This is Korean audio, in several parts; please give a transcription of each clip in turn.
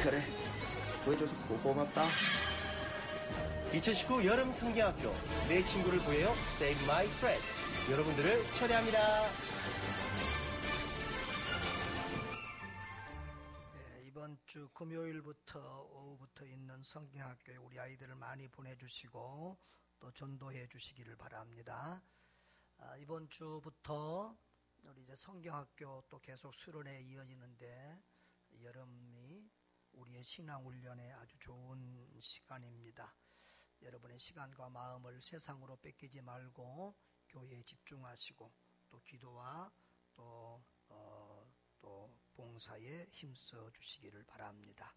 그래, 구해줘서 고맙다. 2019 여름 성경학교 내 친구를 구해요 Save My Friend, 여러분들을 초대합니다. 이번 주 금요일부터 오후부터 있는 성경학교에 우리 아이들을 많이 보내주시고 또 전도해 주시기를 바랍니다. 이번 주부터 우리 이제 성경학교 또 계속 수련회 이어지는데 여름이 우리의 신앙훈련에 아주 좋은 시간입니다. 여러분의 시간과 마음을 세상으로 뺏기지 말고 교회에 집중하시고 또 기도와 또 봉사에 힘써 주시기를 바랍니다.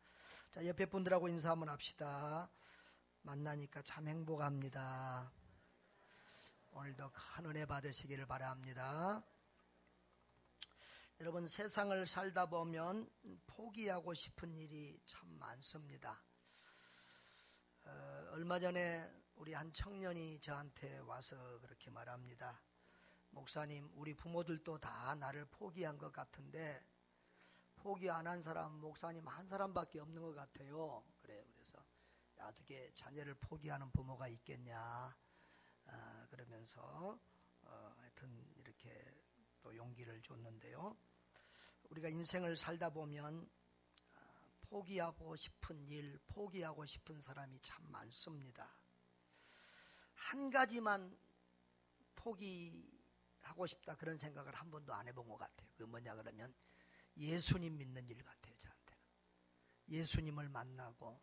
자, 옆에 분들하고 인사 한번 합시다. 만나니까 참 행복합니다. 오늘도 큰 은혜 받으시기를 바랍니다. 여러분, 세상을 살다 보면 포기하고 싶은 일이 참 많습니다. 얼마 전에 우리 한 청년이 저한테 와서 그렇게 말합니다. 목사님, 우리 부모들도 다 나를 포기한 것 같은데 포기 안 한 사람 목사님 한 사람밖에 없는 것 같아요. 그래요. 그래서 어떻게 자녀를 포기하는 부모가 있겠냐 그러면서 하여튼 이렇게 또 용기를 줬는데요. 우리가 인생을 살다 보면 포기하고 싶은 일, 포기하고 싶은 사람이 참 많습니다. 한 가지만 포기하고 싶다 그런 생각을 한 번도 안 해본 것 같아요. 그게 뭐냐 그러면 예수님 믿는 일 같아요. 저한테는 예수님을 만나고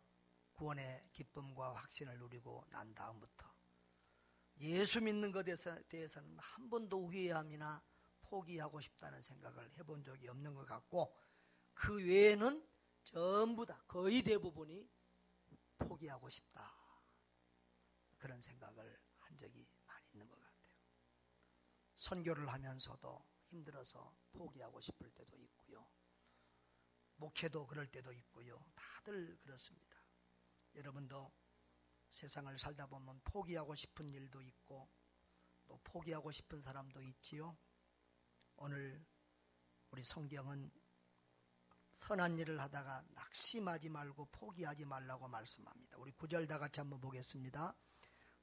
구원의 기쁨과 확신을 누리고 난 다음부터 예수 믿는 것에 대해서는 한 번도 후회함이나 포기하고 싶다는 생각을 해본 적이 없는 것 같고, 그 외에는 전부 다 거의 대부분이 포기하고 싶다 그런 생각을 한 적이 많이 있는 것 같아요. 선교를 하면서도 힘들어서 포기하고 싶을 때도 있고요, 목회도 그럴 때도 있고요. 다들 그렇습니다. 여러분도 세상을 살다 보면 포기하고 싶은 일도 있고 또 포기하고 싶은 사람도 있지요. 오늘 우리 성경은 선한 일을 하다가 낙심하지 말고 포기하지 말라고 말씀합니다. 우리 9절 다 같이 한번 보겠습니다.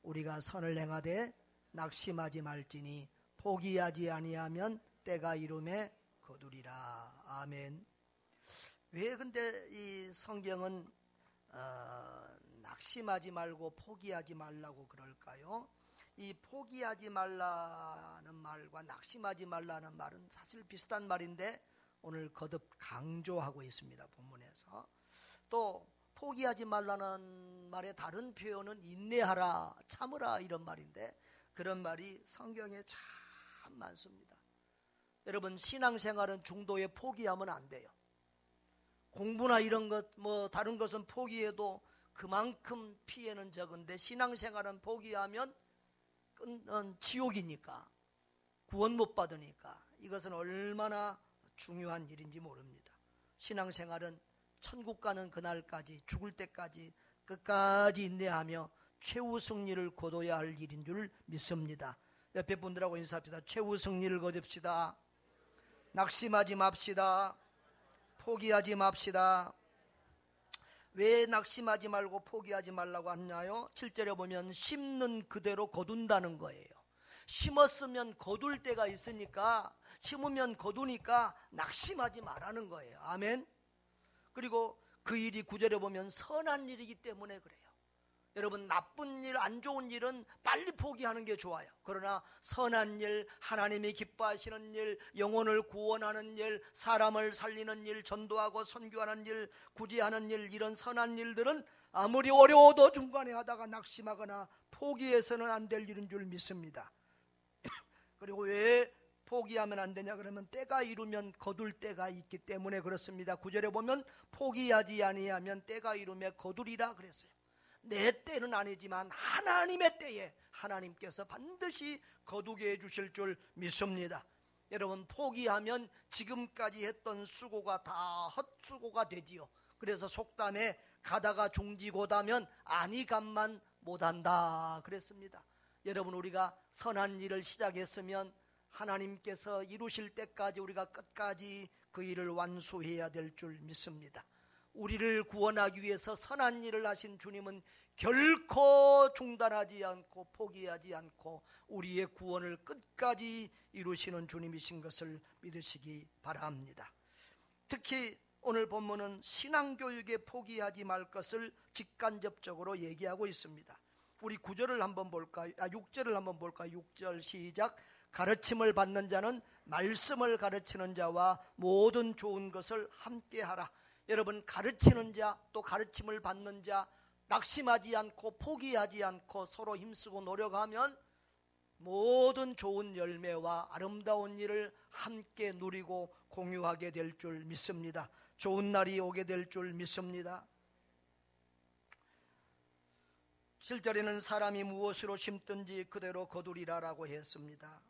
우리가 선을 행하되 낙심하지 말지니 포기하지 아니하면 때가 이름에 거두리라. 아멘. 왜 근데 이 성경은 낙심하지 말고 포기하지 말라고 그럴까요? 이 포기하지 말라는 말과 낙심하지 말라는 말은 사실 비슷한 말인데 오늘 거듭 강조하고 있습니다. 본문에서. 또 포기하지 말라는 말의 다른 표현은 인내하라, 참으라 이런 말인데 그런 말이 성경에 참 많습니다. 여러분, 신앙생활은 중도에 포기하면 안 돼요. 공부나 이런 것 다른 것은 포기해도 그만큼 피해는 적은데 신앙생활은 포기하면 지옥이니까, 구원 못 받으니까 이것은 얼마나 중요한 일인지 모릅니다. 신앙생활은 천국 가는 그날까지, 죽을 때까지 끝까지 인내하며 최후 승리를 거둬야 할 일인 줄 믿습니다. 옆에 분들하고 인사합시다. 최후 승리를 거둡시다. 낙심하지 맙시다. 포기하지 맙시다. 왜 낙심하지 말고 포기하지 말라고 하냐요? 7절에 보면 심는 그대로 거둔다는 거예요. 심었으면 거둘 때가 있으니까, 심으면 거두니까 낙심하지 말라는 거예요. 아멘. 그리고 그 일이 9절에 보면 선한 일이기 때문에 그래요. 여러분, 나쁜 일, 안 좋은 일은 빨리 포기하는 게 좋아요. 그러나 선한 일, 하나님이 기뻐하시는 일, 영혼을 구원하는 일, 사람을 살리는 일, 전도하고 선교하는 일, 구제하는 일, 이런 선한 일들은 아무리 어려워도 중간에 하다가 낙심하거나 포기해서는 안 될 일인 줄 믿습니다. 그리고 왜 포기하면 안 되냐 그러면 때가 이르면 거둘 때가 있기 때문에 그렇습니다. 9절에 보면 포기하지 아니하면 때가 이르면 거두리라 그랬어요. 내 때는 아니지만 하나님의 때에 하나님께서 반드시 거두게 해주실 줄 믿습니다. 여러분, 포기하면 지금까지 했던 수고가 다 헛수고가 되지요. 그래서 속담에 가다가 중지고다면 아니감만 못한다 그랬습니다. 여러분, 우리가 선한 일을 시작했으면 하나님께서 이루실 때까지 우리가 끝까지 그 일을 완수해야 될 줄 믿습니다. 우리를 구원하기 위해서 선한 일을 하신 주님은 결코 중단하지 않고 포기하지 않고 우리의 구원을 끝까지 이루시는 주님이신 것을 믿으시기 바랍니다. 특히 오늘 본문은 신앙교육에 포기하지 말 것을 직간접적으로 얘기하고 있습니다. 우리 9절을 한번 볼까요? 6절을 한번 볼까요? 6절 시작. 가르침을 받는 자는 말씀을 가르치는 자와 모든 좋은 것을 함께 하라. 여러분, 가르치는 자 또 가르침을 받는 자 낙심하지 않고 포기하지 않고 서로 힘쓰고 노력하면 모든 좋은 열매와 아름다운 일을 함께 누리고 공유하게 될 줄 믿습니다. 좋은 날이 오게 될 줄 믿습니다. 7절에는 사람이 무엇으로 심든지 그대로 거두리라라고 했습니다.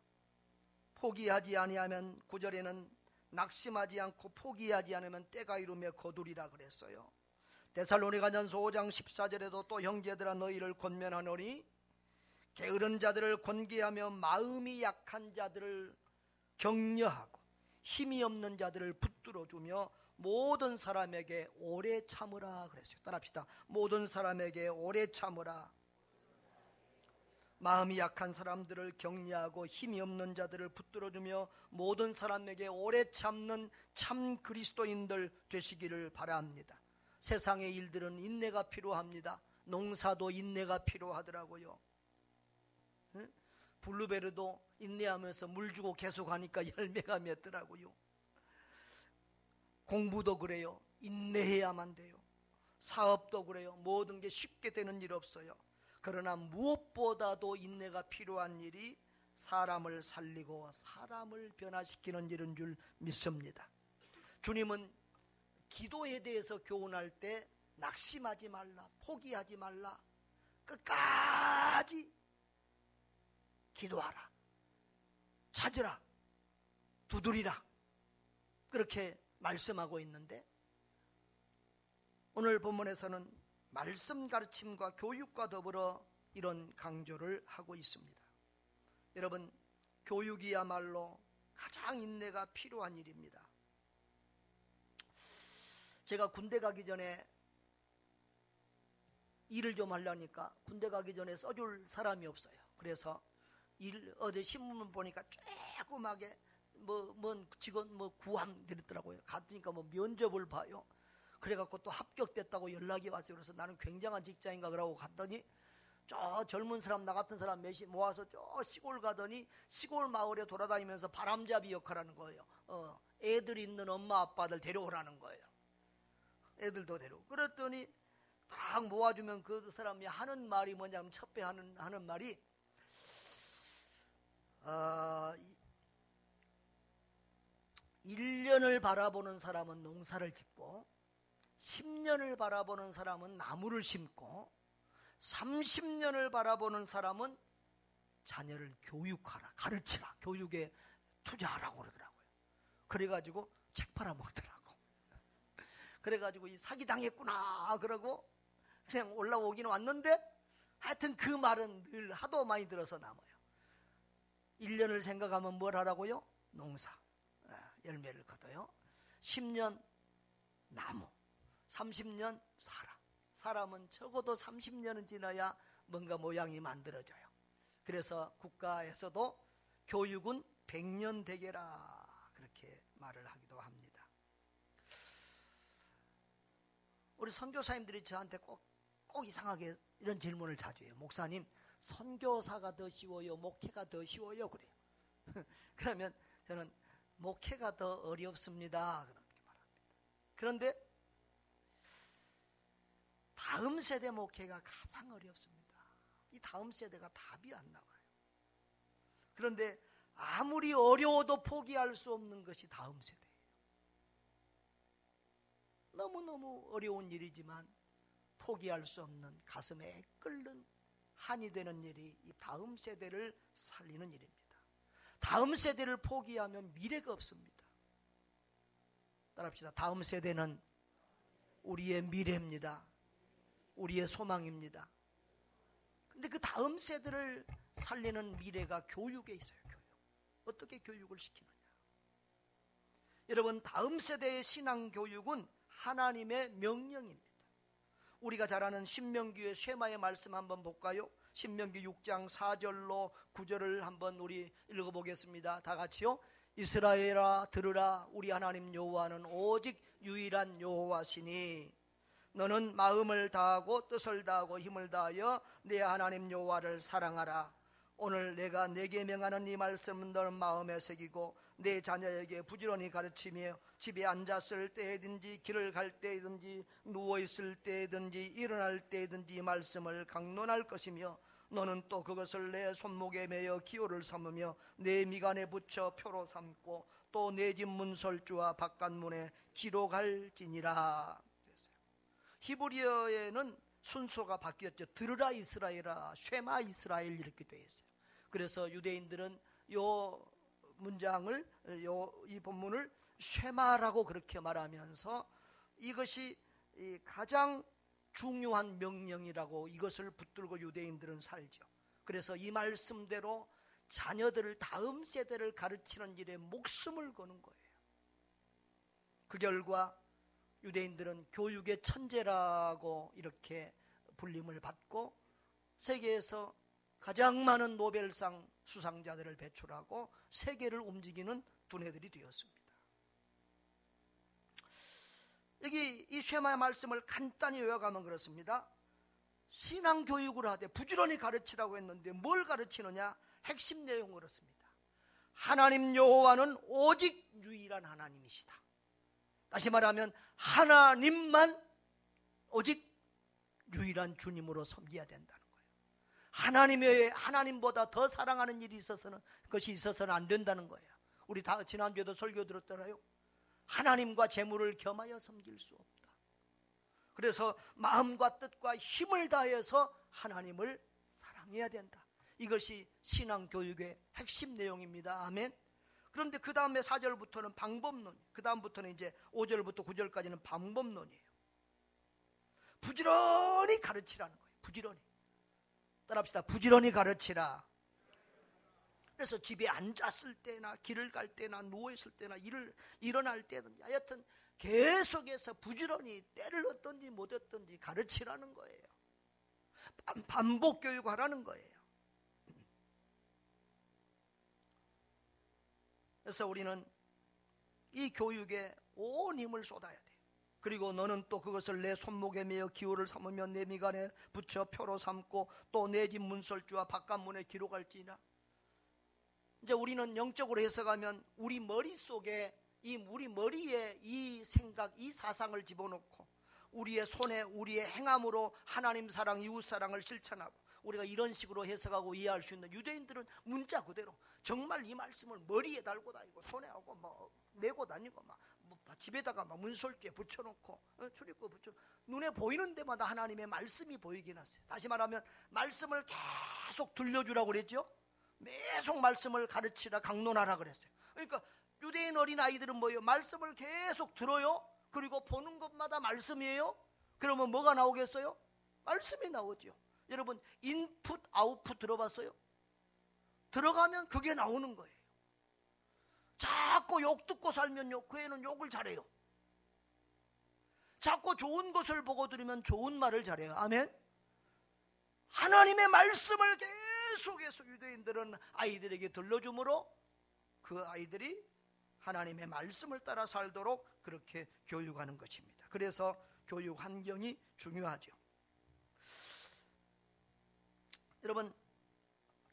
포기하지 아니하면 9절에는 낙심하지 않고 포기하지 않으면 때가 이르며 거두리라 그랬어요. 데살로니가전서 5장 14절에도 또 형제들아 너희를 권면하노니 게으른 자들을 권계하며 마음이 약한 자들을 격려하고 힘이 없는 자들을 붙들어주며 모든 사람에게 오래 참으라 그랬어요. 따라합시다. 모든 사람에게 오래 참으라. 마음이 약한 사람들을 격려하고 힘이 없는 자들을 붙들어주며 모든 사람에게 오래 참는 참 그리스도인들 되시기를 바랍니다. 세상의 일들은 인내가 필요합니다. 농사도 인내가 필요하더라고요. 블루베리도 인내하면서 물 주고 계속 하니까 열매가 맺더라고요. 공부도 그래요. 인내해야만 돼요. 사업도 그래요. 모든 게 쉽게 되는 일 없어요. 그러나 무엇보다도 인내가 필요한 일이 사람을 살리고 사람을 변화시키는 일인 줄 믿습니다. 주님은 기도에 대해서 교훈할 때 낙심하지 말라, 포기하지 말라, 끝까지 기도하라, 찾으라, 두드리라, 그렇게 말씀하고 있는데 오늘 본문에서는 말씀 가르침과 교육과 더불어 이런 강조를 하고 있습니다. 여러분, 교육이야말로 가장 인내가 필요한 일입니다. 제가 군대 가기 전에 일을 좀 하려니까 군대 가기 전에 써줄 사람이 없어요. 그래서 어제 신문 보니까 조그맣게 뭔 직원 구함 드렸더라고요. 갔으니까 면접을 봐요. 그래갖고 또 합격됐다고 연락이 왔어요. 그래서 나는 굉장한 직장인가 그러고 갔더니 저 젊은 사람, 나 같은 사람 몇이 모아서 저 시골 가더니 시골 마을에 돌아다니면서 바람잡이 역할하는 거예요. 애들 있는 엄마 아빠들 데려오라는 거예요. 애들도 데려오고. 그랬더니 딱 모아주면 그 사람이 하는 말이 뭐냐면 첫째 하는 말이 1년을 바라보는 사람은 농사를 짓고 10년을 바라보는 사람은 나무를 심고 30년을 바라보는 사람은 자녀를 교육하라, 가르치라, 교육에 투자하라고 그러더라고요. 그래가지고 책 팔아먹더라고. 그래가지고 이 사기당했구나 그러고 그냥 올라오기는 왔는데 하여튼 그 말은 늘 하도 많이 들어서 남아요. 1년을 생각하면 뭘 하라고요? 농사, 열매를 거둬요. 10년 나무, 30년 사람은 적어도 30년은 지나야 뭔가 모양이 만들어져요. 그래서 국가에서도 교육은 100년 되게라 그렇게 말을 하기도 합니다. 우리 선교사님들이 저한테 꼭 이상하게 이런 질문을 자주 해요. 목사님, 선교사가 더 쉬워요? 목회가 더 쉬워요? 그래요. 그러면 저는 목회가 더 어렵습니다 그렇게 말합니다. 그런데 다음 세대 목회가 가장 어렵습니다. 이 다음 세대가 답이 안 나와요. 그런데 아무리 어려워도 포기할 수 없는 것이 다음 세대예요. 너무너무 어려운 일이지만 포기할 수 없는 가슴에 끓는 한이 되는 일이 이 다음 세대를 살리는 일입니다. 다음 세대를 포기하면 미래가 없습니다. 따라합시다. 다음 세대는 우리의 미래입니다. 우리의 소망입니다. 근데 그 다음 세대를 살리는 미래가 교육에 있어요. 교육. 어떻게 교육을 시키느냐. 여러분, 다음 세대의 신앙 교육은 하나님의 명령입니다. 우리가 잘 아는 신명기의 쉐마의 말씀 한번 볼까요? 신명기 6장 4절로 9절을 한번 우리 읽어보겠습니다. 다 같이요. 이스라엘아 들으라. 우리 하나님 여호와는 오직 유일한 여호와시니 너는 마음을 다하고 뜻을 다하고 힘을 다하여 내 하나님 여호와를 사랑하라. 오늘 내가 내게 명하는 이 말씀은 너는 마음에 새기고 내 자녀에게 부지런히 가르치며 집에 앉았을 때든지 길을 갈 때든지 누워있을 때든지 일어날 때든지 이 말씀을 강론할 것이며 너는 또 그것을 내 손목에 매어 기호를 삼으며 내 미간에 붙여 표로 삼고 또 내 집 문설주와 바깥문에 기록할지니라. 히브리어에는 순서가 바뀌었죠. 들으라 이스라엘아, 쉐마 이스라엘 이렇게 되어 있어요. 그래서 유대인들은 요 문장을 이 본문을 쉐마라고 그렇게 말하면서 이것이 가장 중요한 명령이라고 이것을 붙들고 유대인들은 살죠. 그래서 이 말씀대로 자녀들을 다음 세대를 가르치는 일에 목숨을 거는 거예요. 그 결과 유대인들은 교육의 천재라고 이렇게 불림을 받고 세계에서 가장 많은 노벨상 수상자들을 배출하고 세계를 움직이는 두뇌들이 되었습니다. 여기 이 쉐마의 말씀을 간단히 요약하면 그렇습니다. 신앙교육을 하되 부지런히 가르치라고 했는데 뭘 가르치느냐? 핵심 내용은 그렇습니다. 하나님 여호와는 오직 유일한 하나님이시다. 다시 말하면 하나님만 오직 유일한 주님으로 섬겨야 된다는 거예요. 하나님보다 더 사랑하는 일이 있어서는 그것이 있어서는 안 된다는 거예요. 우리 다 지난주에도 설교 들었잖아요. 하나님과 재물을 겸하여 섬길 수 없다. 그래서 마음과 뜻과 힘을 다해서 하나님을 사랑해야 된다. 이것이 신앙교육의 핵심 내용입니다. 아멘. 그런데 그 다음에 4절부터는 방법론, 그 다음부터는 이제 5절부터 9절까지는 방법론이에요. 부지런히 가르치라는 거예요. 부지런히. 따라합시다. 부지런히 가르치라. 그래서 집에 앉았을 때나 길을 갈 때나 누워있을 때나 일어날 때든지 하여튼 계속해서 부지런히 때를 얻든지 못 얻든지 가르치라는 거예요. 반복 교육하라는 거예요. 그래서 우리는 이 교육에 온 힘을 쏟아야 돼요. 그리고 너는 또 그것을 내 손목에 매어 기호를 삼으며 내 미간에 붙여 표로 삼고 또 내 집 문설주와 바깥문에 기록할지니라. 이제 우리는 영적으로 해석하면 우리 머릿속에 우리 머리에 이 생각, 이 사상을 집어넣고 우리의 손에 우리의 행함으로 하나님 사랑, 이웃 사랑을 실천하고 우리가 이런 식으로 해석하고 이해할 수 있는 유대인들은 문자 그대로 정말 이 말씀을 머리에 달고 다니고 손에 하고 뭐 메고 다니고 막 집에다가 막 문설주에 붙여놓고 출입구 붙여 눈에 보이는 데마다 하나님의 말씀이 보이긴 하세요. 다시 말하면 말씀을 계속 들려주라고 그랬죠. 계속 말씀을 가르치라, 강론하라 그랬어요. 그러니까 유대인 어린 아이들은 뭐예요? 말씀을 계속 들어요. 그리고 보는 것마다 말씀이에요. 그러면 뭐가 나오겠어요? 말씀이 나오죠. 여러분 인풋 아웃풋 들어봤어요? 들어가면 그게 나오는 거예요. 자꾸 욕 듣고 살면요 그 애는 욕을 잘해요. 자꾸 좋은 것을 보고 들으면 좋은 말을 잘해요. 아멘. 하나님의 말씀을 계속해서 유대인들은 아이들에게 들려주므로 그 아이들이 하나님의 말씀을 따라 살도록 그렇게 교육하는 것입니다. 그래서 교육 환경이 중요하죠. 여러분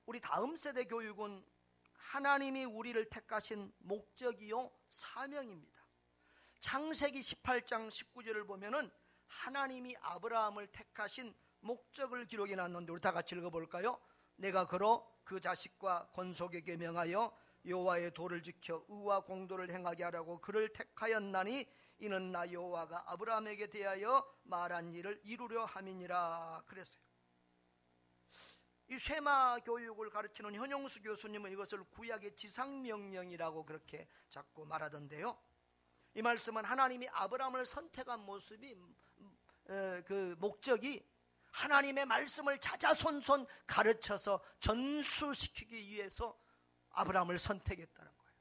우리 다음 세대 교육은 하나님이 우리를 택하신 목적이요 사명입니다. 창세기 18장 19절을 보면은 하나님이 아브라함을 택하신 목적을 기록해 놨는데 우리 다 같이 읽어볼까요? 내가 그로 그 자식과 건속에게 명하여 여호와의 도를 지켜 의와 공도를 행하게 하라고 그를 택하였나니 이는 나 여호와가 아브라함에게 대하여 말한 일을 이루려 함이니라 그랬어요. 이 쉐마 교육을 가르치는 현영수 교수님은 이것을 구약의 지상명령이라고 그렇게 자꾸 말하던데요. 이 말씀은 하나님이 아브라함을 선택한 모습이 그 목적이 하나님의 말씀을 자자손손 가르쳐서 전수시키기 위해서 아브라함을 선택했다는 거예요.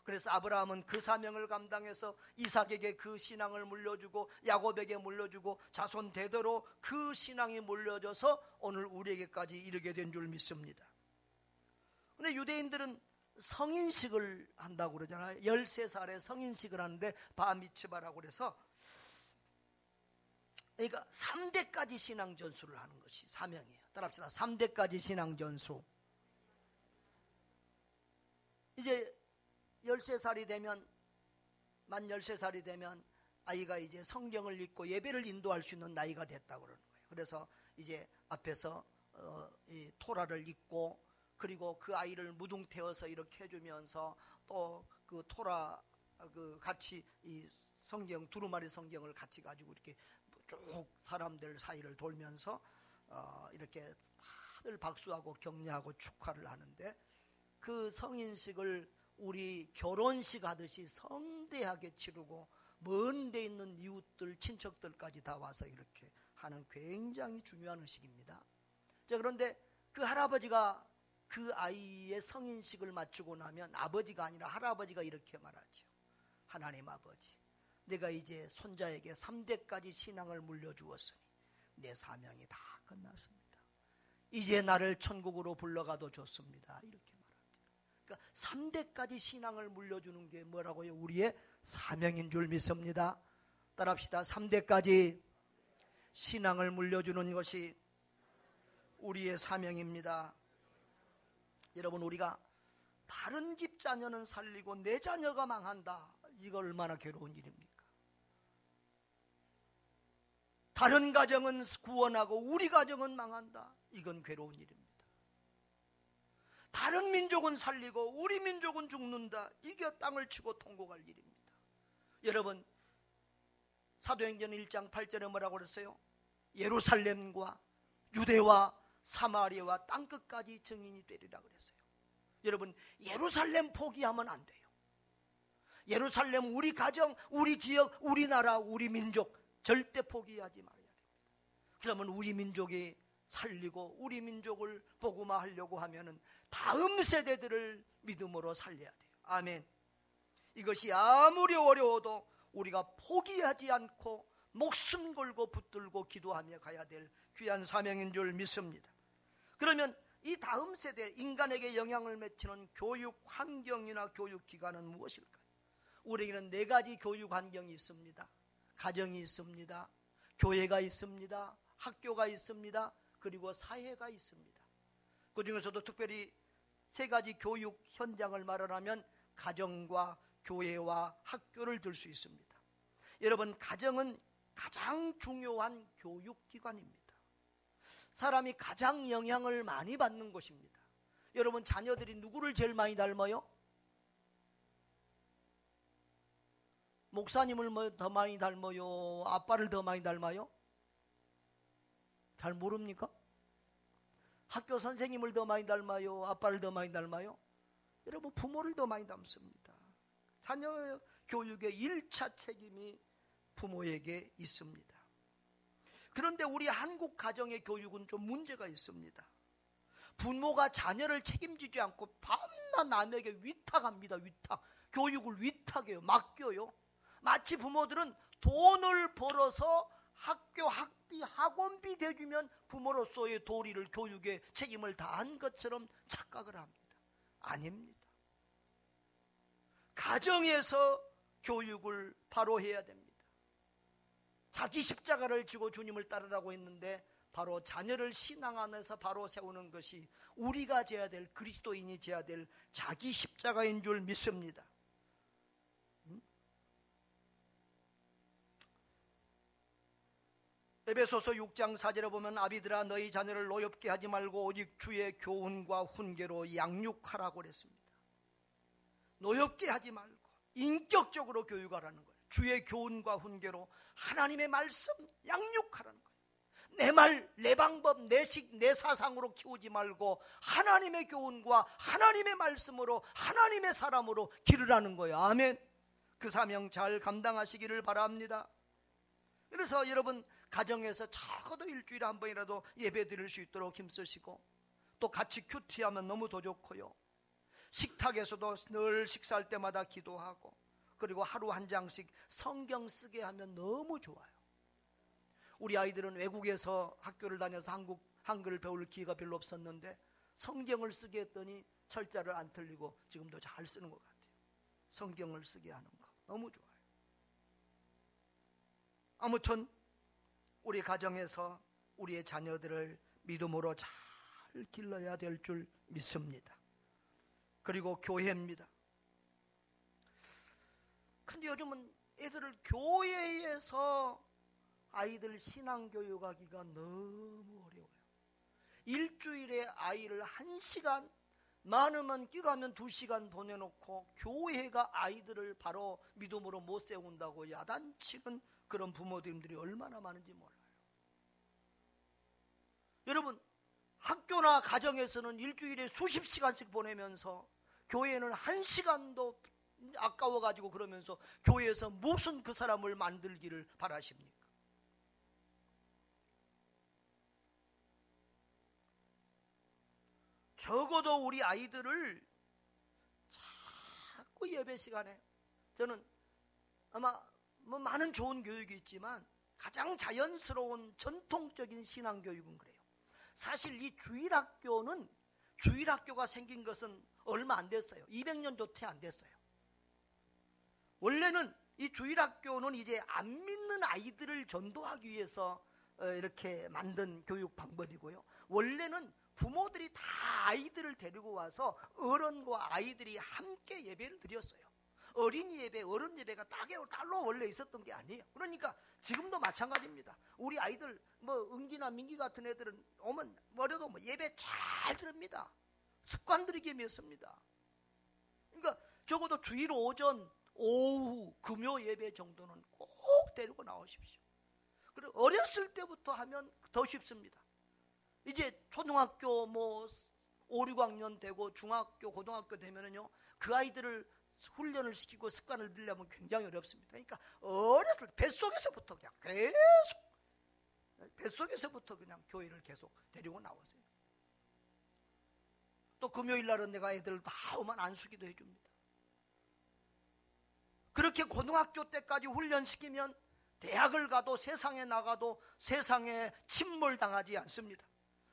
그래서 아브라함은 그 사명을 감당해서 이삭에게 그 신앙을 물려주고 야곱에게 물려주고 자손 대대로 그 신앙이 물려져서 오늘 우리에게까지 이르게 된 줄 믿습니다. 근데 유대인들은 성인식을 한다고 그러잖아요. 13살에 성인식을 하는데 바미츠바라고 그래서, 그러니까 3대까지 신앙 전수를 하는 것이 사명이에요. 따라합시다. 3대까지 신앙 전수. 이제 13살이 되면, 만 13살이 되면 아이가 이제 성경을 읽고 예배를 인도할 수 있는 나이가 됐다고 그러는 거예요. 그래서 이제 앞에서 이 토라를 읽고, 그리고 그 아이를 무둥태워서 이렇게 해주면서 또 그 토라 그 같이 이 성경 두루마리 성경을 같이 가지고 이렇게 쭉 사람들 사이를 돌면서 이렇게 다들 박수하고 격려하고 축하를 하는데, 그 성인식을 우리 결혼식 하듯이 성대하게 치르고 먼 데 있는 이웃들 친척들까지 다 와서 이렇게 하는 굉장히 중요한 의식입니다. 자, 그런데 그 할아버지가 그 아이의 성인식을 마치고 나면 아버지가 아니라 할아버지가 이렇게 말하죠. 하나님 아버지, 내가 이제 손자에게 3대까지 신앙을 물려주었으니 내 사명이 다 끝났습니다. 이제 나를 천국으로 불러가도 좋습니다. 이렇게 말합니다. 그러니까 3대까지 신앙을 물려주는 게 뭐라고요? 우리의 사명인 줄 믿습니다. 따라합시다. 3대까지 신앙을 물려주는 것이 우리의 사명입니다. 여러분, 우리가 다른 집 자녀는 살리고 내 자녀가 망한다, 이거 얼마나 괴로운 일입니까? 다른 가정은 구원하고 우리 가정은 망한다, 이건 괴로운 일입니다. 다른 민족은 살리고 우리 민족은 죽는다, 이게 땅을 치고 통곡할 일입니다. 여러분, 사도행전 1장 8절에 뭐라고 그랬어요? 예루살렘과 유대와 사마리아와 땅끝까지 증인이 되리라 그랬어요. 여러분, 예루살렘 포기하면 안 돼요. 예루살렘, 우리 가정, 우리 지역, 우리나라, 우리 민족 절대 포기하지 말아야 됩니다. 그러면 우리 민족이 살리고 우리 민족을 복음화하려고 하면은 다음 세대들을 믿음으로 살려야 돼요. 아멘. 이것이 아무리 어려워도 우리가 포기하지 않고 목숨 걸고 붙들고 기도하며 가야 될 귀한 사명인 줄 믿습니다. 그러면 이 다음 세대, 인간에게 영향을 미치는 교육 환경이나 교육 기관은 무엇일까요? 우리에게는 4가지 교육 환경이 있습니다. 가정이 있습니다. 교회가 있습니다. 학교가 있습니다. 그리고 사회가 있습니다. 그 중에서도 특별히 3가지 교육 현장을 말하면 가정과 교회와 학교를 들 수 있습니다. 여러분, 가정은 가장 중요한 교육기관입니다. 사람이 가장 영향을 많이 받는 곳입니다. 여러분, 자녀들이 누구를 제일 많이 닮아요? 목사님을 더 많이 닮아요? 아빠를 더 많이 닮아요? 잘 모릅니까? 학교 선생님을 더 많이 닮아요? 아빠를 더 많이 닮아요? 여러분, 부모를 더 많이 닮습니다. 자녀 교육의 1차 책임이 부모에게 있습니다. 그런데 우리 한국 가정의 교육은 좀 문제가 있습니다. 부모가 자녀를 책임지지 않고 밤낮 남에게 위탁합니다. 위탁. 교육을 위탁해요. 맡겨요. 마치 부모들은 돈을 벌어서 학교 학비, 학원비 대주면 부모로서의 도리를, 교육의 책임을 다한 것처럼 착각을 합니다. 아닙니다. 가정에서 교육을 바로 해야 됩니다. 자기 십자가를 지고 주님을 따르라고 했는데 바로 자녀를 신앙 안에서 바로 세우는 것이 우리가 져야 될, 그리스도인이 져야 될 자기 십자가인 줄 믿습니다. 에베소서 6장 4절에 보면 아비들아 너희 자녀를 노엽게 하지 말고 오직 주의 교훈과 훈계로 양육하라고 그랬습니다. 노엽게 하지 말고 인격적으로 교육하라는 거예요. 주의 교훈과 훈계로 하나님의 말씀 양육하라는 거예요. 내 말, 내 방법, 내 식, 내 사상으로 키우지 말고 하나님의 교훈과 하나님의 말씀으로, 하나님의 사람으로 기르라는 거예요. 아멘. 그 사명 잘 감당하시기를 바랍니다. 그래서 여러분, 가정에서 적어도 일주일에 한 번이라도 예배 드릴 수 있도록 힘쓰시고, 또 같이 큐티하면 너무 더 좋고요. 식탁에서도 늘 식사할 때마다 기도하고, 그리고 하루 한 장씩 성경 쓰게 하면 너무 좋아요. 우리 아이들은 외국에서 학교를 다녀서 한글을 배울 기회가 별로 없었는데 성경을 쓰게 했더니 철자를 안 틀리고 지금도 잘 쓰는 것 같아요. 성경을 쓰게 하는 거 너무 좋아요. 아무튼 우리 가정에서 우리의 자녀들을 믿음으로 잘 길러야 될 줄 믿습니다. 그리고 교회입니다. 근데 요즘은 애들을 교회에서 아이들 신앙교육하기가 너무 어려워요. 일주일에 아이를 1시간, 많으면 끼가면 2시간 보내놓고 교회가 아이들을 바로 믿음으로 못 세운다고 야단치는 그런 부모님들이 얼마나 많은지 몰라요. 여러분, 학교나 가정에서는 일주일에 수십 시간씩 보내면서 교회는 1시간도 아까워가지고 그러면서 교회에서 무슨 그 사람을 만들기를 바라십니까? 적어도 우리 아이들을 자꾸 예배 시간에, 저는 아마 뭐 많은 좋은 교육이 있지만 가장 자연스러운 전통적인 신앙교육은 그래요. 사실 이 주일학교가 생긴 것은 얼마 안 됐어요. 200년도 채 안 됐어요. 원래는 이 주일학교는 이제 안 믿는 아이들을 전도하기 위해서 이렇게 만든 교육 방법이고요. 원래는 부모들이 다 아이들을 데리고 와서 어른과 아이들이 함께 예배를 드렸어요. 어린이 예배, 어른 예배가 따로 원래 있었던 게 아니에요. 그러니까 지금도 마찬가지입니다. 우리 아이들 뭐 은기나 민기 같은 애들은 오면 어려도 뭐 예배 잘 들읍니다. 습관들이게 맺습니다. 그러니까 적어도 주일 오전, 오후, 금요 예배 정도는 꼭 데리고 나오십시오. 그리고 어렸을 때부터 하면 더 쉽습니다. 이제 초등학교 뭐 5, 6학년 되고 중학교, 고등학교 되면은요, 그 아이들을 훈련을 시키고 습관을 들려면 굉장히 어렵습니다. 그러니까 어렸을 때 뱃속에서부터 그냥 교회를 계속 데리고 나오세요. 또 금요일 날은 내가 애들을 다 오면 안수기도 해줍니다. 그렇게 고등학교 때까지 훈련시키면 대학을 가도 세상에 나가도 세상에 침몰당하지 않습니다.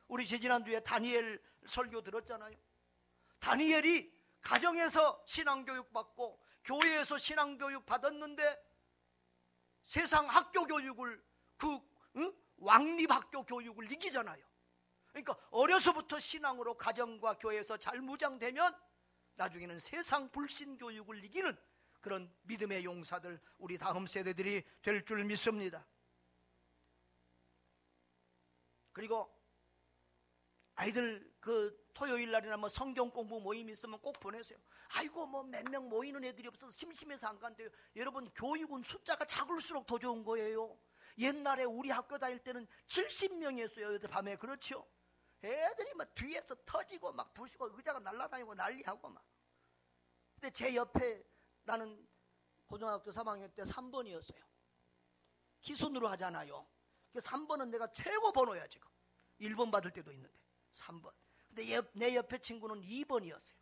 우리 지난주에 다니엘 설교 들었잖아요. 다니엘이 가정에서 신앙교육 받고 교회에서 신앙교육 받았는데 세상 학교 교육을, 왕립학교 교육을 이기잖아요. 그러니까 어려서부터 신앙으로 가정과 교회에서 잘 무장되면 나중에는 세상 불신 교육을 이기는 그런 믿음의 용사들, 우리 다음 세대들이 될 줄 믿습니다. 그리고 아이들 그 토요일 날이나 뭐 성경 공부 모임 있으면 꼭 보내세요. 아이고 뭐 몇 명 모이는 애들이 없어서 심심해서 안 간대요. 여러분, 교육은 숫자가 작을수록 더 좋은 거예요. 옛날에 우리 학교 다닐 때는 70명이었어요. 어제 밤에. 그렇죠? 애들이 막 뒤에서 터지고 막 부수고 의자가 날아다니고 난리하고 막. 근데 제 옆에, 나는 고등학교 3학년 때 3번이었어요. 기순으로 하잖아요. 3번은 내가 최고 번호야 지금. 1번 받을 때도 있는데 3번. 근데 내 옆에 친구는 2번이었어요.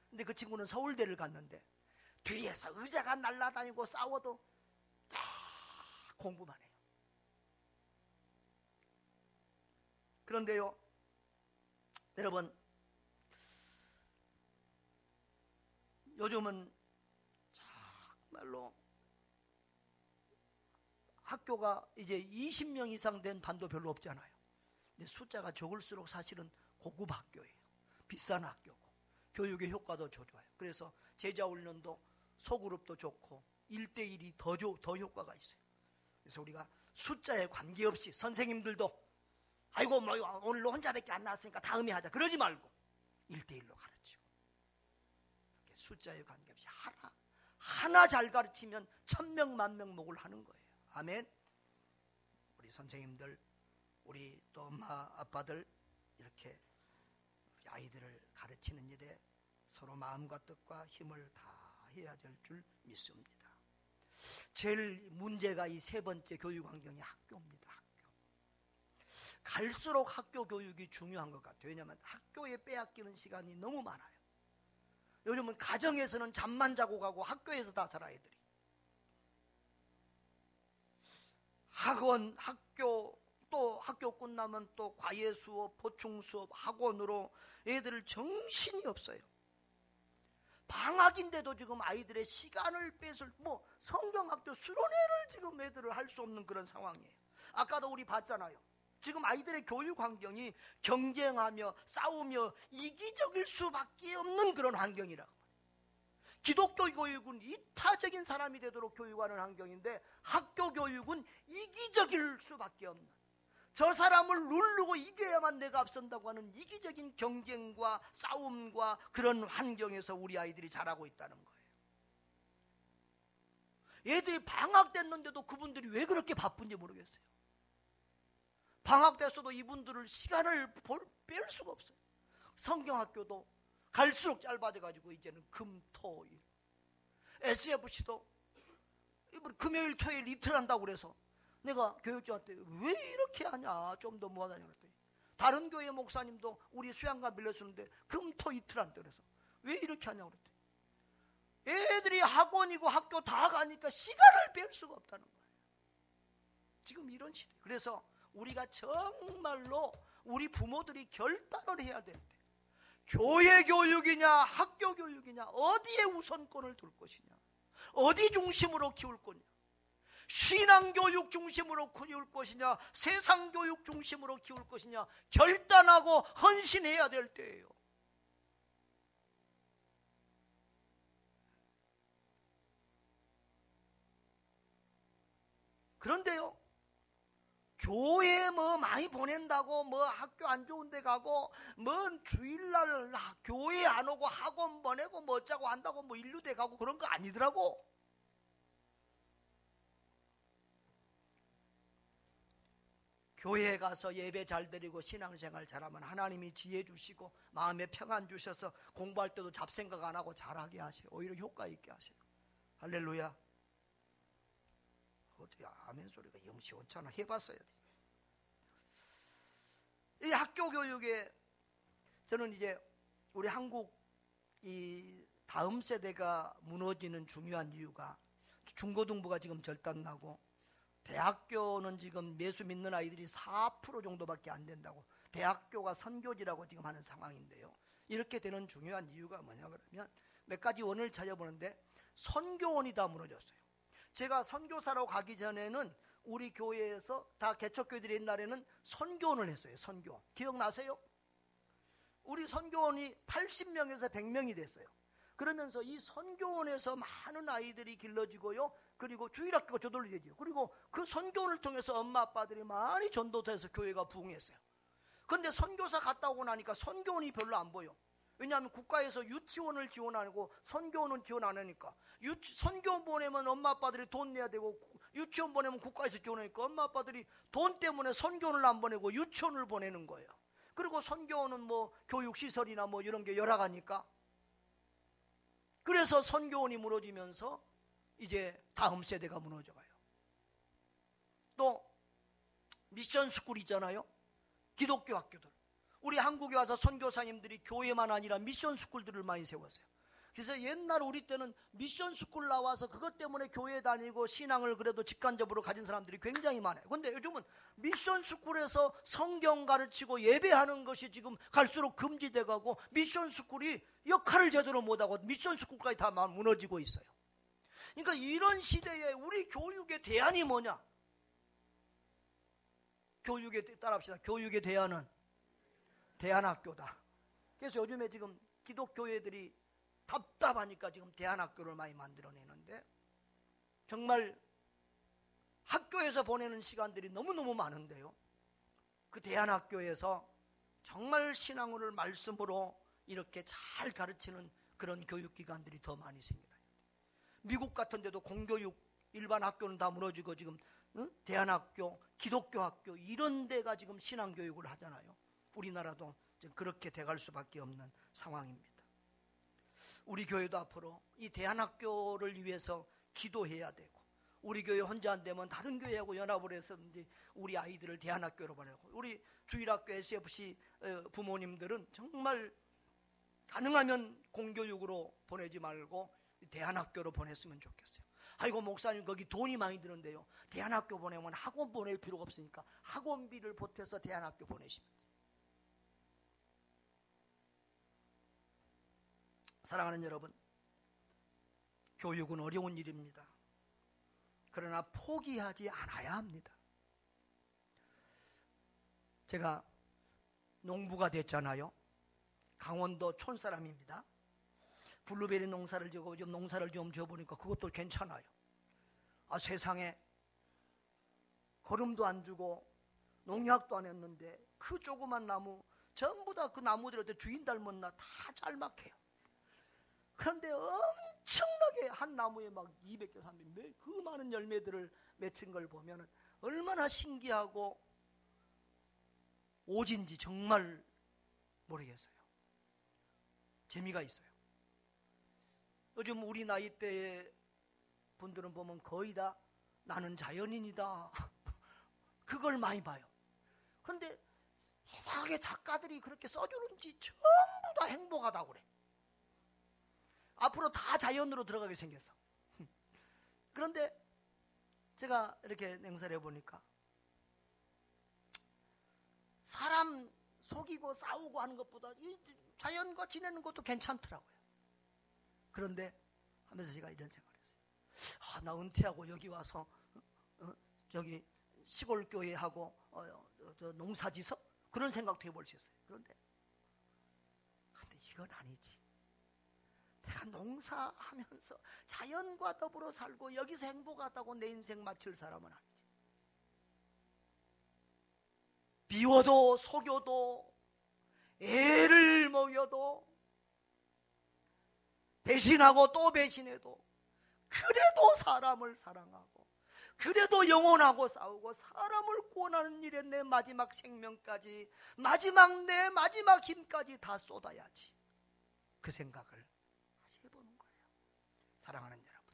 근데 그 친구는 서울대를 갔는데 뒤에서 의자가 날아다니고 싸워도 다 공부만 해요. 그런데요, 여러분, 요즘은 정말로 학교가 이제 20명 이상 된 반도 별로 없잖아요. 근데 숫자가 적을수록 사실은 고급 학교예요. 비싼 학교고 교육의 효과도 좋아요. 그래서 제자 훈련도 소그룹도 좋고 1대1이 더 효과가 있어요. 그래서 우리가 숫자에 관계없이 선생님들도 아이고 뭐 오늘 혼자밖에 안 나왔으니까 다음에 하자 그러지 말고 1대1로 가르치고, 숫자에 관계없이 하나 잘 가르치면 1000명, 10,000명 목을 하는 거예요. 아멘. 우리 선생님들, 우리 또 엄마 아빠들 이렇게 우리 아이들을 가르치는 일에 서로 마음과 뜻과 힘을 다해야 될 줄 믿습니다. 제일 문제가 이 세 번째 교육 환경이 학교입니다. 학교. 갈수록 학교 교육이 중요한 것 같아요. 왜냐하면 학교에 빼앗기는 시간이 너무 많아요. 요즘은 가정에서는 잠만 자고 가고 학교에서 다 살아 애들이. 학원, 학교, 또 학교 끝나면 또 과외 수업, 보충 수업, 학원으로 애들 정신이 없어요. 방학인데도 지금 아이들의 시간을 뺏을, 성경학교 수련회를 지금 애들을 할 수 없는 그런 상황이에요. 아까도 우리 봤잖아요. 지금 아이들의 교육 환경이 경쟁하며 싸우며 이기적일 수밖에 없는 그런 환경이라고. 기독교 교육은 이타적인 사람이 되도록 교육하는 환경인데 학교 교육은 이기적일 수밖에 없는, 저 사람을 누르고 이겨야만 내가 앞선다고 하는 이기적인 경쟁과 싸움과 그런 환경에서 우리 아이들이 자라고 있다는 거예요. 애들이 방학됐는데도 그분들이 왜 그렇게 바쁜지 모르겠어요. 방학됐어도 이분들을 시간을 뺄 수가 없어요. 성경학교도 갈수록 짧아져가지고 이제는 금, 토, 일. SFC도 금요일, 토요일 이틀 한다고 그래서 내가 교육자한테 왜 이렇게 하냐, 좀 더 모아다녀 그랬더니 다른 교회 목사님도 우리 수양관 빌려주는데 금, 토 이틀 한다 그래서 왜 이렇게 하냐고 그랬더니 애들이 학원이고 학교 다 가니까 시간을 뺄 수가 없다는 거예요. 지금 이런 시대. 그래서 우리가 정말로 우리 부모들이 결단을 해야 되는데, 교회 교육이냐 학교 교육이냐, 어디에 우선권을 둘 것이냐, 어디 중심으로 키울 거냐, 신앙교육 중심으로 키울 것이냐 세상교육 중심으로 키울 것이냐 결단하고 헌신해야 될 때예요. 그런데요, 교회 많이 보낸다고 학교 안 좋은 데 가고 주일날 교회 안 오고 학원 보내고 어쩌고 한다고 인류대 가고 그런 거 아니더라고. 교회에 가서 예배 잘 드리고 신앙생활 잘하면 하나님이 지혜 주시고 마음에 평안 주셔서 공부할 때도 잡생각 안 하고 잘하게 하세요. 오히려 효과 있게 하세요. 할렐루야. 어떻게 아멘 소리가 영 시원찮아. 해봤어야 돼. 이 학교 교육에 저는 이제 우리 한국 이 다음 세대가 무너지는 중요한 이유가, 중고등부가 지금 절단나고 대학교는 지금 예수 믿는 아이들이 4% 정도밖에 안 된다고, 대학교가 선교지라고 지금 하는 상황인데요. 이렇게 되는 중요한 이유가 뭐냐 그러면 몇 가지 원인을 찾아보는데, 선교원이 다 무너졌어요. 제가 선교사로 가기 전에는 우리 교회에서 다 개척교회들이 옛날에는 선교원을 했어요. 선교원. 기억나세요? 우리 선교원이 80명에서 100명이 됐어요. 그러면서 이 선교원에서 많은 아이들이 길러지고요. 그리고 주일학교가 저돌로 되죠. 그리고 그 선교원을 통해서 엄마 아빠들이 많이 전도돼서 교회가 부흥했어요. 그런데 선교사 갔다 오고 나니까 선교원이 별로 안 보여. 왜냐하면 국가에서 유치원을 지원하고 선교원은 지원 안 하니까, 선교원 보내면 엄마 아빠들이 돈 내야 되고 유치원 보내면 국가에서 지원하니까 엄마 아빠들이 돈 때문에 선교원을 안 보내고 유치원을 보내는 거예요. 그리고 선교원은 교육시설이나 이런 게 열악하니까, 그래서 선교원이 무너지면서 이제 다음 세대가 무너져가요. 또 미션 스쿨 있잖아요. 기독교 학교들. 우리 한국에 와서 선교사님들이 교회만 아니라 미션 스쿨들을 많이 세웠어요. 그래서 옛날 우리 때는 미션 스쿨 나와서 그것 때문에 교회 다니고 신앙을 그래도 직간접으로 가진 사람들이 굉장히 많아요. 그런데 요즘은 미션 스쿨에서 성경 가르치고 예배하는 것이 지금 갈수록 금지돼 가고, 미션 스쿨이 역할을 제대로 못하고 미션 스쿨까지 다 무너지고 있어요. 그러니까 이런 시대에 우리 교육의 대안이 뭐냐? 따라합시다. 교육의 대안은 대안학교다. 그래서 요즘에 지금 기독교회들이 답답하니까 지금 대안학교를 많이 만들어내는데, 정말 학교에서 보내는 시간들이 너무너무 많은데요, 그 대안학교에서 정말 신앙을 말씀으로 이렇게 잘 가르치는 그런 교육기관들이 더 많이 생겨나요. 미국 같은 데도 공교육 일반 학교는 다 무너지고 지금 대안학교, 기독교 학교 이런 데가 지금 신앙교육을 하잖아요. 우리나라도 지금 그렇게 돼갈 수밖에 없는 상황입니다. 우리 교회도 앞으로 이 대안학교를 위해서 기도해야 되고, 우리 교회 혼자 안 되면 다른 교회하고 연합을 해서든지 우리 아이들을 대안학교로 보내고, 우리 주일학교 SFC 부모님들은 정말 가능하면 공교육으로 보내지 말고 대안학교로 보냈으면 좋겠어요. 아이고 목사님 거기 돈이 많이 드는데요. 대안학교 보내면 학원 보낼 필요가 없으니까 학원비를 보태서 대안학교 보내시면 돼요. 사랑하는 여러분, 교육은 어려운 일입니다. 그러나 포기하지 않아야 합니다. 제가 농부가 됐잖아요. 강원도 촌사람입니다. 블루베리 농사를 지고 좀 농사를 좀 지어보니까 그것도 괜찮아요. 세상에 거름도 안 주고 농약도 안 했는데 그 조그만 나무 전부 다 그 나무들한테 주인 닮은 나 다 짤막해요. 그런데 엄청나게 한 나무에 막 200개, 300개 그 많은 열매들을 맺힌 걸 보면 얼마나 신기하고 오진지 정말 모르겠어요. 재미가 있어요. 요즘 우리 나이대의 분들은 보면 거의 다 나는 자연인이다 그걸 많이 봐요. 그런데 이상하게 작가들이 그렇게 써주는지 전부 다 행복하다고 그래. 앞으로 다 자연으로 들어가게 생겼어. 그런데 제가 이렇게 냉사를 해보니까 사람 속이고 싸우고 하는 것보다 이 자연과 지내는 것도 괜찮더라고요. 그런데 하면서 제가 이런 생각을 했어요. 나 은퇴하고 여기 와서 저기 시골 교회 하고 농사지서 그런 생각도 해볼 수 있어요. 그런데 이건 아니지. 내가 농사하면서 자연과 더불어 살고 여기서 행복하다고 내 인생 마칠 사람은 아니지. 비워도 속여도 애를 먹여도 배신하고 또 배신해도 그래도 사람을 사랑하고 그래도 영혼하고 싸우고 사람을 구원하는 일에 내 마지막 생명까지 내 마지막 힘까지 다 쏟아야지. 그 생각을 다시 해보는 거예요. 사랑하는 여러분,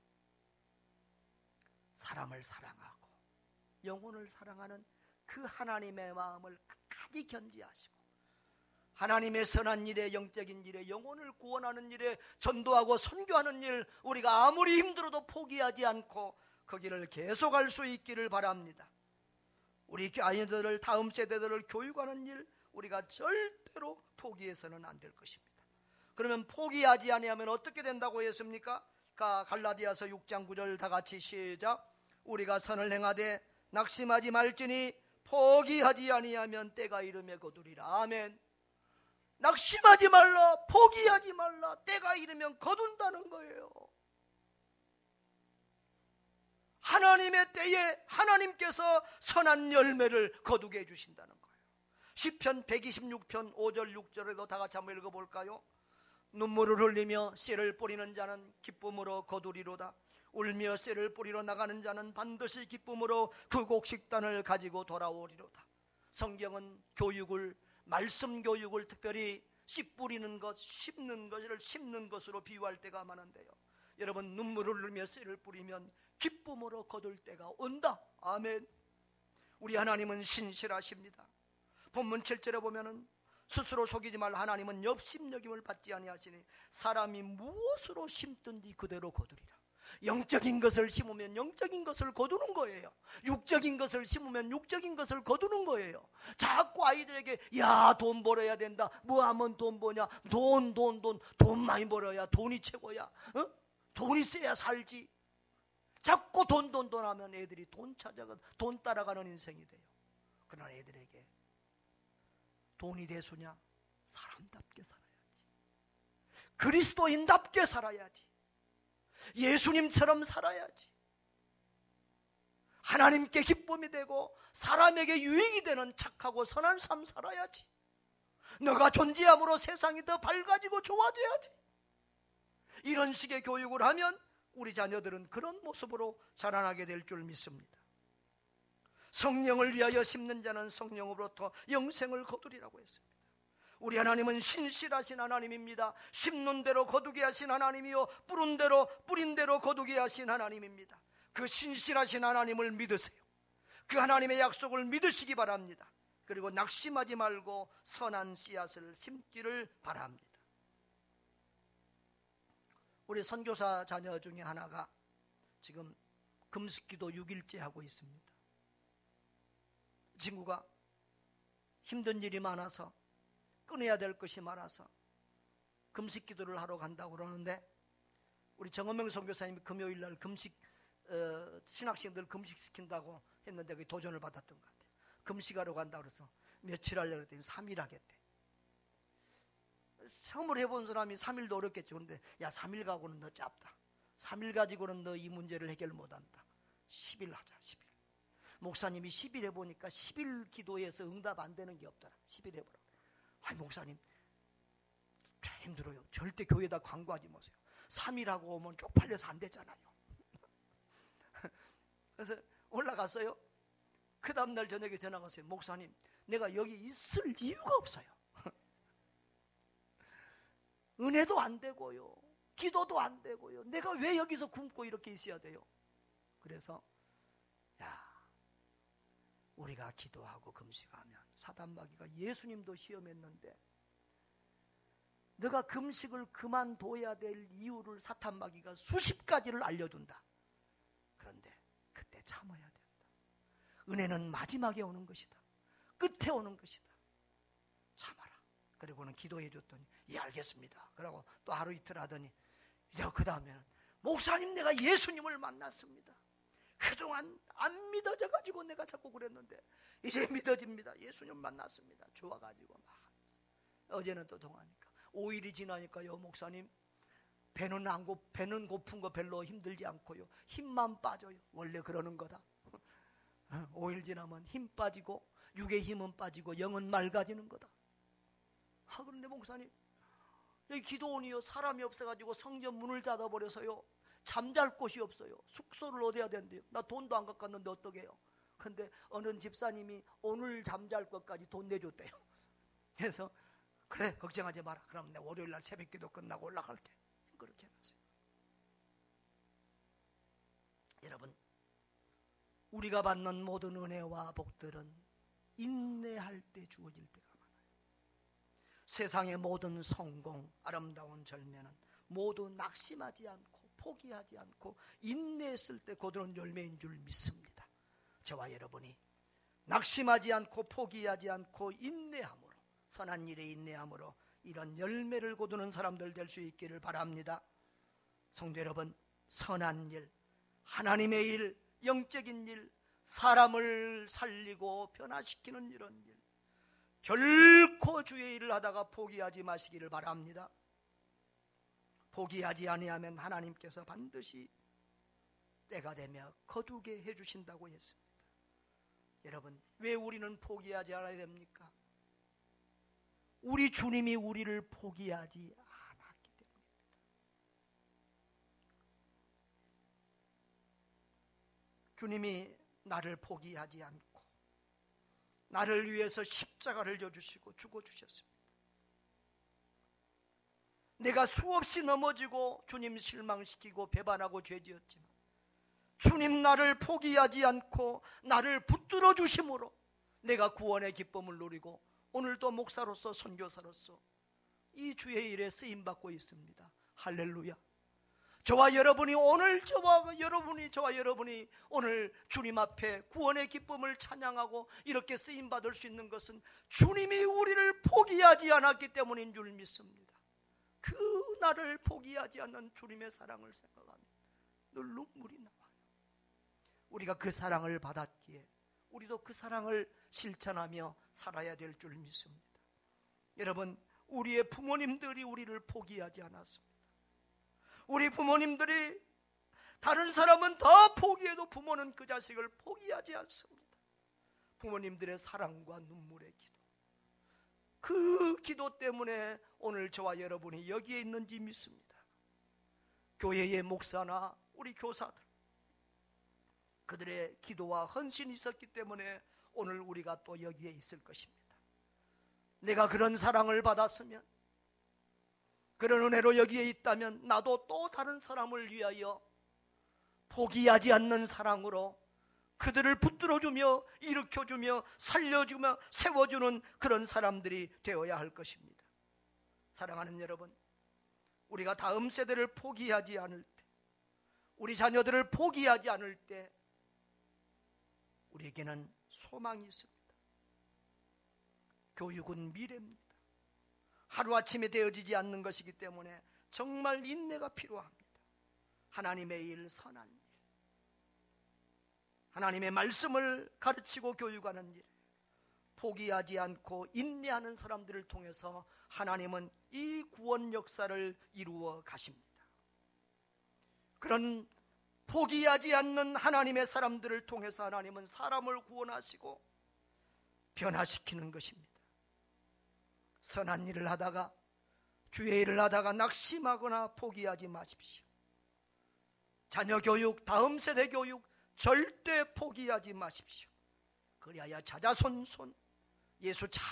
사람을 사랑하고 영혼을 사랑하는 그 하나님의 마음을 끝까지 견지하시고 하나님의 선한 일에, 영적인 일에, 영혼을 구원하는 일에, 전도하고 선교하는 일, 우리가 아무리 힘들어도 포기하지 않고 그 길을 계속할 수 있기를 바랍니다. 우리 아이들을, 다음 세대들을 교육하는 일, 우리가 절대로 포기해서는 안 될 것입니다. 그러면 포기하지 아니하면 어떻게 된다고 했습니까? 갈라디아서 6장 9절 다 같이 시작. 우리가 선을 행하되 낙심하지 말지니 포기하지 아니하면 때가 이르매 거두리라. 아멘. 낙심하지 말라, 포기하지 말라. 때가 이르면 거둔다는 거예요. 하나님의 때에 하나님께서 선한 열매를 거두게 해주신다는 거예요. 시편 126편 5절 6절에도 다 같이 한번 읽어볼까요? 눈물을 흘리며 씨를 뿌리는 자는 기쁨으로 거두리로다. 울며 씨를 뿌리러 나가는 자는 반드시 기쁨으로 그 곡식단을 가지고 돌아오리로다. 성경은 교육을, 말씀 교육을 특별히 씨 뿌리는 것, 심는 것으로 비유할 때가 많은데요. 여러분, 눈물을 흘리며 씨를 뿌리면 기쁨으로 거둘 때가 온다. 아멘. 우리 하나님은 신실하십니다. 본문 7절에 보면은 스스로 속이지 말라. 하나님은 업심여김을 받지 아니하시니 사람이 무엇으로 심든지 그대로 거두리라. 영적인 것을 심으면 영적인 것을 거두는 거예요. 육적인 것을 심으면 육적인 것을 거두는 거예요. 자꾸 아이들에게 돈 벌어야 된다. 뭐 하면 돈 버냐. 돈 많이 벌어야 돈이 최고야. 돈이 있어야 살지. 자꾸 돈 하면 애들이 돈 따라가는 인생이 돼요. 그러나 애들에게 돈이 대수냐? 사람답게 살아야지. 그리스도인답게 살아야지. 예수님처럼 살아야지. 하나님께 기쁨이 되고 사람에게 유익이 되는 착하고 선한 삶 살아야지. 너가 존재함으로 세상이 더 밝아지고 좋아져야지. 이런 식의 교육을 하면 우리 자녀들은 그런 모습으로 자라나게 될 줄 믿습니다. 성령을 위하여 심는 자는 성령으로부터 영생을 거두리라고 했습니다. 우리 하나님은 신실하신 하나님입니다. 심는 대로 거두게 하신 하나님이요, 뿌린 대로 거두게 하신 하나님입니다. 그 신실하신 하나님을 믿으세요. 그 하나님의 약속을 믿으시기 바랍니다. 그리고 낙심하지 말고 선한 씨앗을 심기를 바랍니다. 우리 선교사 자녀 중에 하나가 지금 금식기도 6일째 하고 있습니다. 친구가 힘든 일이 많아서 끊어야 될 것이 많아서 금식기도를 하러 간다고 그러는데, 우리 정은명 선교사님이 금요일날 신학생들 금식시킨다고 했는데 그 도전을 받았던 것 같아요. 금식하러 간다고 그래서 며칠 하려고 했더니 3일 하겠대. 처음으로 해본 사람이 3일도 어렵겠죠. 그런데 야, 3일 가고는 너 짧다. 3일 가지고는 너 이 문제를 해결 못한다. 10일 하자. 10일. 목사님이 10일 해보니까 10일 기도해서 응답 안 되는 게 없더라. 10일 해보라. 아니 목사님 힘들어요. 절대 교회에다 광고하지 마세요. 3일 하고 오면 쪽팔려서 안 되잖아요. 그래서 올라갔어요. 그 다음날 저녁에 전화가 왔어요. 목사님, 내가 여기 있을 이유가 없어요. 은혜도 안 되고요, 기도도 안 되고요, 내가 왜 여기서 굶고 이렇게 있어야 돼요? 그래서 야, 우리가 기도하고 금식하면 사단마귀가 예수님도 시험했는데 너가 금식을 그만둬야 될 이유를 사탄마귀가 수십 가지를 알려준다. 그런데 그때 참아야 된다. 은혜는 마지막에 오는 것이다. 끝에 오는 것이다. 참아라. 그리고는 기도해 줬더니 예 알겠습니다. 그러고 또 하루 이틀 하더니 그 다음에는 목사님 내가 예수님을 만났습니다. 그동안 안 믿어져 가지고 내가 자꾸 그랬는데 이제 믿어집니다. 예수님 만났습니다. 좋아가지고 막 어제는 또 통화하니까 5일이 지나니까요, 목사님 배는 고픈 거 별로 힘들지 않고요, 힘만 빠져요. 원래 그러는 거다. 5일 지나면 힘 빠지고 육의 힘은 빠지고 영은 맑아지는 거다. 그런데 목사님 여기 기도원이요, 사람이 없어가지고 성전 문을 닫아버려서요, 잠잘 곳이 없어요. 숙소를 얻어야 된대요. 나 돈도 안 갖고 갔는데 어떡 해요? 근데 어느 집사님이 오늘 잠잘 것까지 돈 내줬대요. 그래서 그래 걱정하지 마라. 그럼 내가 월요일날 새벽기도 끝나고 올라갈게. 그렇게 해놨어요. 여러분, 우리가 받는 모든 은혜와 복들은 인내할 때 주어질 때가 많아요. 세상의 모든 성공, 아름다운 절매는 모두 낙심하지 않고 포기하지 않고 인내했을 때 거두는 열매인 줄 믿습니다. 저와 여러분이 낙심하지 않고 포기하지 않고 인내함으로, 선한 일에 인내함으로 이런 열매를 거두는 사람들 될 수 있기를 바랍니다. 성도 여러분, 선한 일, 하나님의 일, 영적인 일, 사람을 살리고 변화시키는 이런 일, 결코 주의 일을 하다가 포기하지 마시기를 바랍니다. 포기하지 아니하면 하나님께서 반드시 때가 되며 거두게 해주신다고 했습니다. 여러분, 왜 우리는 포기하지 않아야 됩니까? 우리 주님이 우리를 포기하지 않았기 때문입니다. 주님이 나를 포기하지 않고 나를 위해서 십자가를 져주시고 죽어주셨습니다. 내가 수없이 넘어지고 주님 실망시키고 배반하고 죄지었지만 주님 나를 포기하지 않고 나를 붙들어 주심으로 내가 구원의 기쁨을 누리고 오늘도 목사로서 선교사로서 이 주의 일에 쓰임받고 있습니다. 할렐루야. 저와 여러분이 오늘 오늘 주님 앞에 구원의 기쁨을 찬양하고 이렇게 쓰임받을 수 있는 것은 주님이 우리를 포기하지 않았기 때문인 줄 믿습니다. 그 나를 포기하지 않는 주님의 사랑을 생각하면 늘 눈물이 나와요. 우리가 그 사랑을 받았기에 우리도 그 사랑을 실천하며 살아야 될 줄 믿습니다. 여러분, 우리의 부모님들이 우리를 포기하지 않았습니다. 우리 부모님들이 다른 사람은 다 포기해도 부모는 그 자식을 포기하지 않습니다. 부모님들의 사랑과 눈물의 기도, 그 기도 때문에 오늘 저와 여러분이 여기에 있는지 믿습니다. 교회의 목사나 우리 교사들, 그들의 기도와 헌신이 있었기 때문에 오늘 우리가 또 여기에 있을 것입니다. 내가 그런 사랑을 받았으면, 그런 은혜로 여기에 있다면 나도 또 다른 사람을 위하여 포기하지 않는 사랑으로 그들을 붙들어주며 일으켜주며 살려주며 세워주는 그런 사람들이 되어야 할 것입니다. 사랑하는 여러분, 우리가 다음 세대를 포기하지 않을 때, 우리 자녀들을 포기하지 않을 때 우리에게는 소망이 있습니다. 교육은 미래입니다. 하루아침에 되어지지 않는 것이기 때문에 정말 인내가 필요합니다. 하나님의 일, 선한 일, 하나님의 말씀을 가르치고 교육하는 일, 포기하지 않고 인내하는 사람들을 통해서 하나님은 이 구원 역사를 이루어 가십니다. 그런 포기하지 않는 하나님의 사람들을 통해서 하나님은 사람을 구원하시고 변화시키는 것입니다. 선한 일을 하다가, 주의 일을 하다가 낙심하거나 포기하지 마십시오. 자녀 교육, 다음 세대 교육 절대 포기하지 마십시오. 그리하여 자자손손 예수 잘